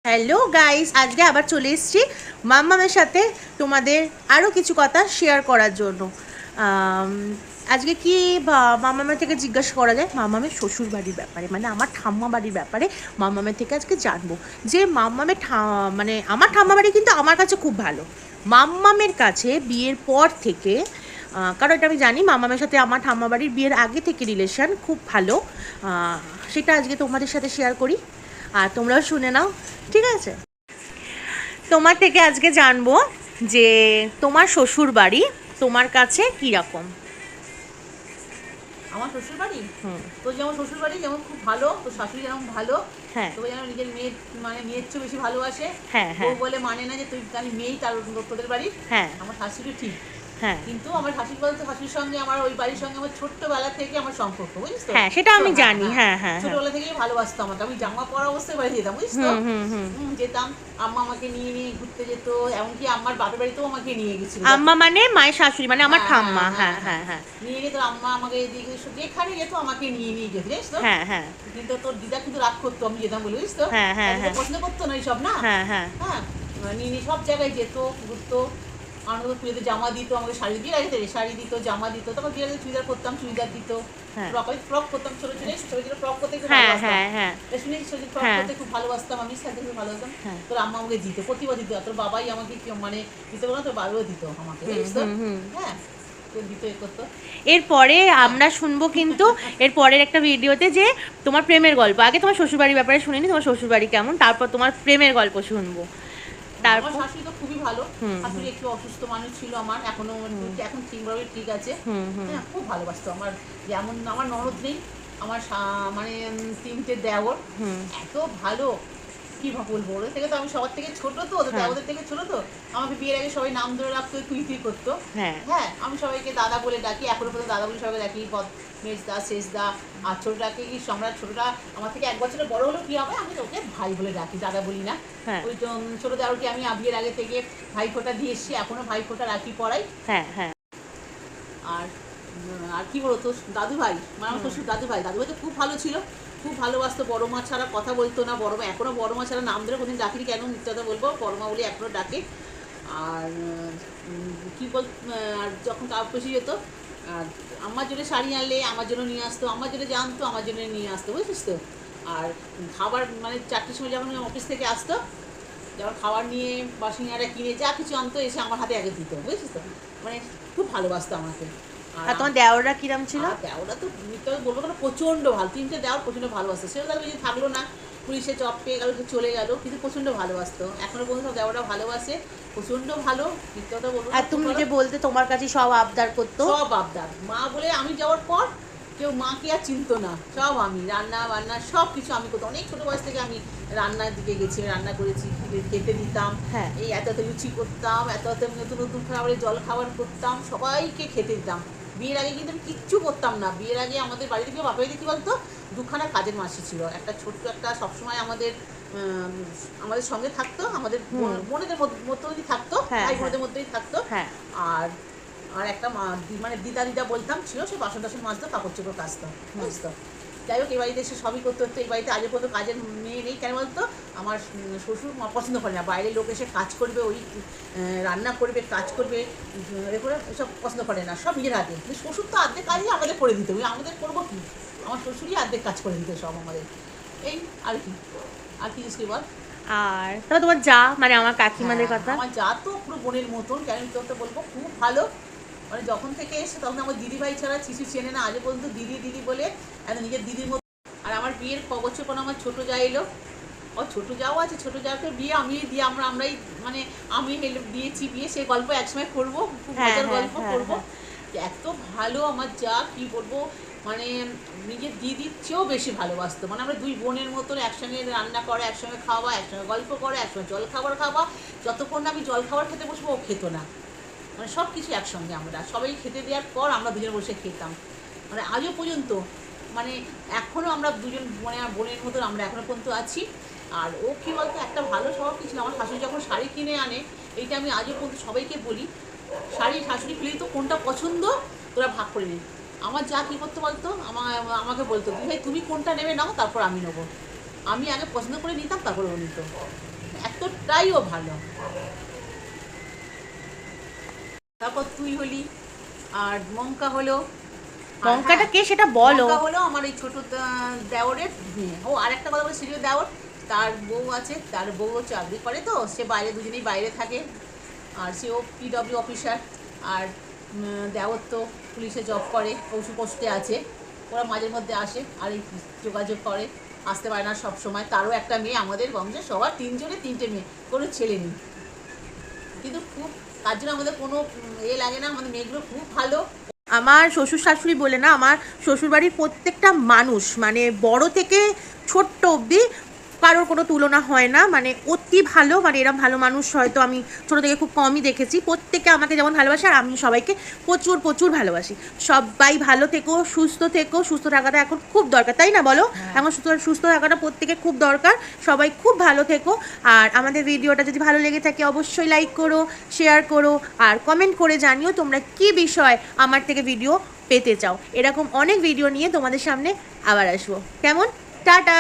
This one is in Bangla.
হ্যালো গাইস, আজকে আবার চলে এসেছি মাম্মামের সাথে তোমাদের আরও কিছু কথা শেয়ার করার জন্য। আজকে কি মাম্মামের থেকে জিজ্ঞাসা করা যায় মাম্মামের শ্বশুর বাড়ির ব্যাপারে, মানে আমার ঠাম্মা বাড়ির ব্যাপারে মাম্মামের থেকে আজকে জানবো যে মাম্মামের মানে আমার ঠাম্মা বাড়ি কিন্তু আমার কাছে খুব ভালো। মাম্মামের কাছে বিয়ের পর থেকে, কারণ এটা আমি জানি মাম্মামের সাথে আমার ঠাম্মা বাড়ির বিয়ের আগে থেকে রিলেশন খুব ভালো, সেটা আজকে তোমাদের সাথে শেয়ার করি আর তোমরাও শুনে নাও, ঠিক আছে? তোমার থেকে আজকে জানবো যে তোমার শ্বশুর বাড়ি তোমার কাছে কীরকম। আমার শ্বশুর বাড়ি তো যেমন শ্বশুর বাড়ি যেমন খুব ভালো, তো শাশুড়ি যেমন ভালো, হ্যাঁ, তো যেন নিজের মেয়ের মানে মেয়ের চেয়ে বেশি ভালোবাসে। হ্যাঁ, বউ হ্যাঁ, বলে মানে না যে তুই তাহলে মেয়েই তার তোদের বাড়ির। হ্যাঁ, আমার শাশুড়ি ঠিক, হ্যাঁ, কিন্তু আমার শাশুড়ি বলতে শাশুড়ির সঙ্গে আমার ওই বাড়ির সঙ্গে আমার ছোট্টবেলা থেকে আমার সম্পর্ক, বুঝিস তো? হ্যাঁ, সেটা আমি জানি, হ্যাঁ, হ্যাঁ, হ্যাঁ, ছোটবেলা থেকেই ভালোবাসতো আমাকে। আমি জামা পরা অবস্থায় বাড়ি যেতাম, বুঝিস তো? যেতাম, আম্মা আমাকে নিয়ে নিয়ে ঘুরতে যেত, এমনকি আমার বাপের বাড়িতেও আমাকে নিয়ে গেছিল। আম্মা মানে মায়ের শাশুড়ি, মানে আমার হ্যাঁ, ঠাম্মা, হ্যাঁ, হ্যাঁ, হ্যাঁ, হ্যাঁ, হ্যাঁ, হ্যাঁ, নিয়ে যেত আম্মা আমাকে এদিকে যেখানে যেত আমাকে নিয়ে নিয়ে যেত, জানিস তো? হ্যাঁ, হ্যাঁ, কিন্তু তোর দিদা কিন্তু রাগ করতো আমি যেতাম বলে, বুঝিস তো? হ্যাঁ, হ্যাঁ, দিদা হ্যাঁ, পছন্দ করতো না এইসব, না? হ্যাঁ, হ্যাঁ, হ্যাঁ, নিয়ে নিয়ে সব জায়গায় যেত, ঘুরতো। আনন্দ পুজোতে জামা দিত আমাকে, শাড়ি দিয়ে রাখতে শাড়ি দিত, জামা দিত। তারপর বিয়েতে চুড়িদার করতাম, চুড়িদার দিত। হ্যাঁ, ফ্রক করতাম, ছোট ছোট ছোট ছোট ফ্রক করতে খুব হ্যাঁ, ভালোবাসতাম। হ্যাঁ, হ্যাঁ, শুনেছি ছোট ফ্রক হ্যাঁ, করতে খুব ভালোবাসতাম, আমি সাথে খুব ভালোবাসতাম। হ্যাঁ, তোর আম্মা আমাকে দিত, প্রতিবার দিত। তোর বাবাই আমাকে মানে দিতে পারো না, তোর বাবাও দিত আমাকে, বুঝিস তো? হ্যাঁ, তোর দিত এ করতো। এরপরে আমরা শুনবো কিন্তু এর পরের একটা ভিডিওতে যে তোমার প্রেমের গল্প। আগে তোমার শ্বশুরবাড়ির ব্যাপারে শুনিনি, তোমার শ্বশুরবাড়ি কেমন, তারপর তোমার প্রেমের গল্প শুনবো। আমার তারপর শাশুড়ি তো খুবই ভালো। শাশুড়ি একটু অসুস্থ মানুষ ছিল আমার, এখনো এখন ঠিকভাবে ঠিক আছে। হ্যাঁ, খুব ভালোবাসতো আমার। যেমন আমার ননদ নেই, আমার মানে তিনটে দেওর, এত ভালো কি বলবো। ওদের থেকে তো আমি সবার থেকে ছোট, তো ওদের দেওরদের থেকে ছোট, তো আমাকে বিয়ের আগে সবাই নাম ধরে রাখতো, তুই তুই করতো। হ্যাঁ, হ্যাঁ, আমি সবাইকে দাদা বলে ডাকি, এখনো পর্যন্ত দাদা বলে সবাইকে ডাকি, মেজদা, শেষদা। আর ছোটটাকে কি সম্রাট, ছোটটা আমার থেকে 1 বছরের বড় হলেও কি হবে, আমি তো ওকে ভাই বলে ডাকি, দাদা বলি না। হ্যাঁ, ওই ছোট দেওরকে আমি বিয়ের আগে থেকে ভাইফোঁটা দিয়ে এসেছি, এখনো ভাইফোঁটা রাখি, পড়াই। হ্যাঁ, হ্যাঁ, আর আর কি বলতো, দাদু ভাই, মানে আমার শ্বশুর দাদু ভাই তো খুব ভালো ছিল, খুব ভালোবাসতো। বড় মা ছাড়া কথা বলতো না। বড় মা, এখনো বড় মা ছাড়া নাম ধরে কোনদিন ডাকিনি, কেন মিথ্যাটা বলবো, বড় মা বলে এখনো ডাকে। আর কি বল, আর যখন তাপসী যেত, আর আমার জন্য শাড়ি আনলে আমার জন্য নিয়ে আসতো, আমার জন্য জানতো আমার জন্য নিয়ে আসতো, বুঝছিস তো? আর খাবার মানে 4টের সময় যখন অফিস থেকে আসতো, যখন খাবার নিয়ে বাসিনিয়ারা কিনে যা কিছু আনতো, এসে আমার হাতে আগে দিত, বুঝছিস তো? মানে খুব ভালোবাসতো আমাকে। আর তোমার দেওররা কিরম ছিল? দেওরা তো মিথ্যা বলবো কেন, প্রচণ্ড ভালো। 3টে দেওয়ার প্রচণ্ড ভালোবাসতো। সেও তাহলে যে থাকলো না, পুলিশে জব পেয়ে গেল, চলে গেল, কিন্তু প্রচণ্ড ভালোবাসতো। এখনো পর্যন্ত সব দেওয়াটা ভালোবাসে, প্রচণ্ড ভালো। মিথ্যা কথা বলবো না। আর তুমি যে বলতে তোমার কাছে সব আবদার করতো, সব আবদার। মা বলে আমি যাওয়ার পর কেউ মাকে আর চিনতো না, সব আমি। রান্না বান্না সব কিছু আমি করতাম। অনেক ছোটো বয়স থেকে আমি রান্নার দিকে গেছি, রান্না করেছি, খেতে দিতাম। হ্যাঁ, এই এত এত লুচি করতাম, এত এত নতুন নতুন খাবারের জল খাবার করতাম, সবাইকে খেতে দিতাম। বিয়ের আগে কিন্তু আমি কিচ্ছু করতাম না। বিয়ের আগে আমাদের বাড়িতে কেউ, বাপের বাড়িতে কী বলতো, 2খানা কাজের মাসি ছিল। একটা ছোট্ট একটা সবসময় আমাদের আমাদের সঙ্গে থাকতো, আমাদের বোনেদের মধ্যেই থাকতো, হ্যাঁ, ভাই হ্যাঁ, বোনেদের মধ্যেই থাকতো। হ্যাঁ, আর আর একটা মানে দিদা দিদা বলতাম ছিল, সে বাসন টাসন মাজতো, কাপড় চোপড় কাচতো, বুঝতো? যাই হোক, এই বাড়িতে এসে সবই করতে হতো। এই বাড়িতে আজও পর্যন্ত কাজের মেয়ে নেই। কেন বলতো, আমার শ্বশুর পছন্দ করে না বাইরের লোক এসে কাজ করবে, ওই রান্না করবে, কাজ করবে, এরপরে এসব পছন্দ করে না, সব নিজের হাতে। কিন্তু শ্বশুর তো অর্ধেক কাজই আমাদের করে দিত, ওই আমাদের করবো কি, আমার শ্বশুরই অর্ধেক কাজ করে দিত সব আমাদের। এই আর কি, আর কি জিনিস বল। আর তাহলে তোমার যা, মানে আমার কাকিমাদের কথা। আমার যা তো পুরো বোনের মতন, কেন আমি তোকে বলবো, খুব ভালো। মানে যখন থেকে এসে তখন আমার দিদিভাই ছাড়া কিছু চেনে না, আজও পর্যন্ত দিদি দিদি বলে একদম নিজের দিদির মতো। আর আমার বিয়ের 6 বছর পর আমার ছোটো যা এলো, ও ছোটো যাও আছে, ছোটো যাওকে বিয়ে আমি দিয়ে আমরাই মানে আমি দিয়েছি বিয়ে, সেই গল্প একসময় করবো, খুব হ্যাঁ, মজার হ্যাঁ, গল্প হ্যাঁ, করবো। হ্যাঁ, এত ভালো আমার যা, কি বলবো, মানে নিজের দিদির চেয়েও বেশি ভালোবাসতো। মানে আমরা 2 বোনের মতন একসঙ্গে রান্না করা, একসঙ্গে খাওয়া, একসঙ্গে গল্প করা, একসঙ্গে জল খাবার খাওয়া। যতক্ষণ না আমি জল খাবার খেতে বসবো ও খেতো না। মানে সব কিছু একসঙ্গে, আমরা সবাই খেতে দেওয়ার পর আমরা দুজন বসে খেতাম। মানে আজও পর্যন্ত, মানে এখনও আমরা দুজন মানে আমার বোনের মতন আমরা এখনও পর্যন্ত আছি। আর ও কী বলতো, একটা ভালো স্বভাব কিছু না। আমার শাশুড়ি যখন শাড়ি কিনে আনে, এইটা আমি আজও পর্যন্ত সবাইকে বলি, শাশুড়ি পেলেই তো কোনটা পছন্দ তোরা ভাগ করে নিন। আমার যা কী করতে বলতো, আমাকে বলতো, ভাই তুমি কোনটা নেবে নাও, তারপর আমি নেবো। আমি আগে পছন্দ করে নিতাম, তারপরে ও নিত। এতটাই ও ভালো। তারপর তুই হলি, আর মঙ্কা হলো। আর লঙ্কাটা হ্যাঁ, কে সেটা বলো। মঙ্কা হলো আমার এই ছোট দেওরের মেয়ে। ও আরেকটা কথা বলে, সিরিয় দেওর, তার বউ আছে, তার বউ চাকরি করে, তো সে বাইরে, দুজনেই বাইরে থাকে। আর সেও পিডব্লিউ অফিসার, আর দেওর তো পুলিশে জব করে, পশু পোস্টে আছে। ওরা মাঝে মধ্যে আসে আর এই যোগাযোগ করে, আসতে পারে না সব সময়। তারও একটা মেয়ে, আমাদের বংশে সবার তিনজনে তিনটে মেয়ে, কোনো ছেলে নেই। কিন্তু খুব, তার জন্য আমাদের কোনো লাগে না, আমাদের মেয়েগুলো খুব ভালো। আমার শ্বশুর শাশুড়ি বলে না, আমার শ্বশুরবাড়ির প্রত্যেকটা মানুষ মানে বড় থেকে ছোট্ট অবধি কারোর কোনো তুলনা হয় না, মানে অতি ভালো। মানে এরকম ভালো মানুষ হয়তো আমি ছোটো থেকে খুব কমই দেখেছি। প্রত্যেকে আমাকে যেমন ভালোবাসে আর আমি সবাইকে প্রচুর প্রচুর ভালোবাসি। সবাই ভালো থেকো, সুস্থ থেকো। সুস্থ থাকাটা এখন খুব দরকার, তাই না বলো? এখন সুস্থ থাকাটা প্রত্যেকের খুব দরকার। সবাই খুব ভালো থেকো। আর আমাদের ভিডিওটা যদি ভালো লেগে থাকে অবশ্যই লাইক করো, শেয়ার করো, আর কমেন্ট করে জানিও তোমরা কী বিষয় আমার থেকে ভিডিও পেতে চাও। এরকম অনেক ভিডিও নিয়ে তোমাদের সামনে আবার আসবো। কেমন? টাটা।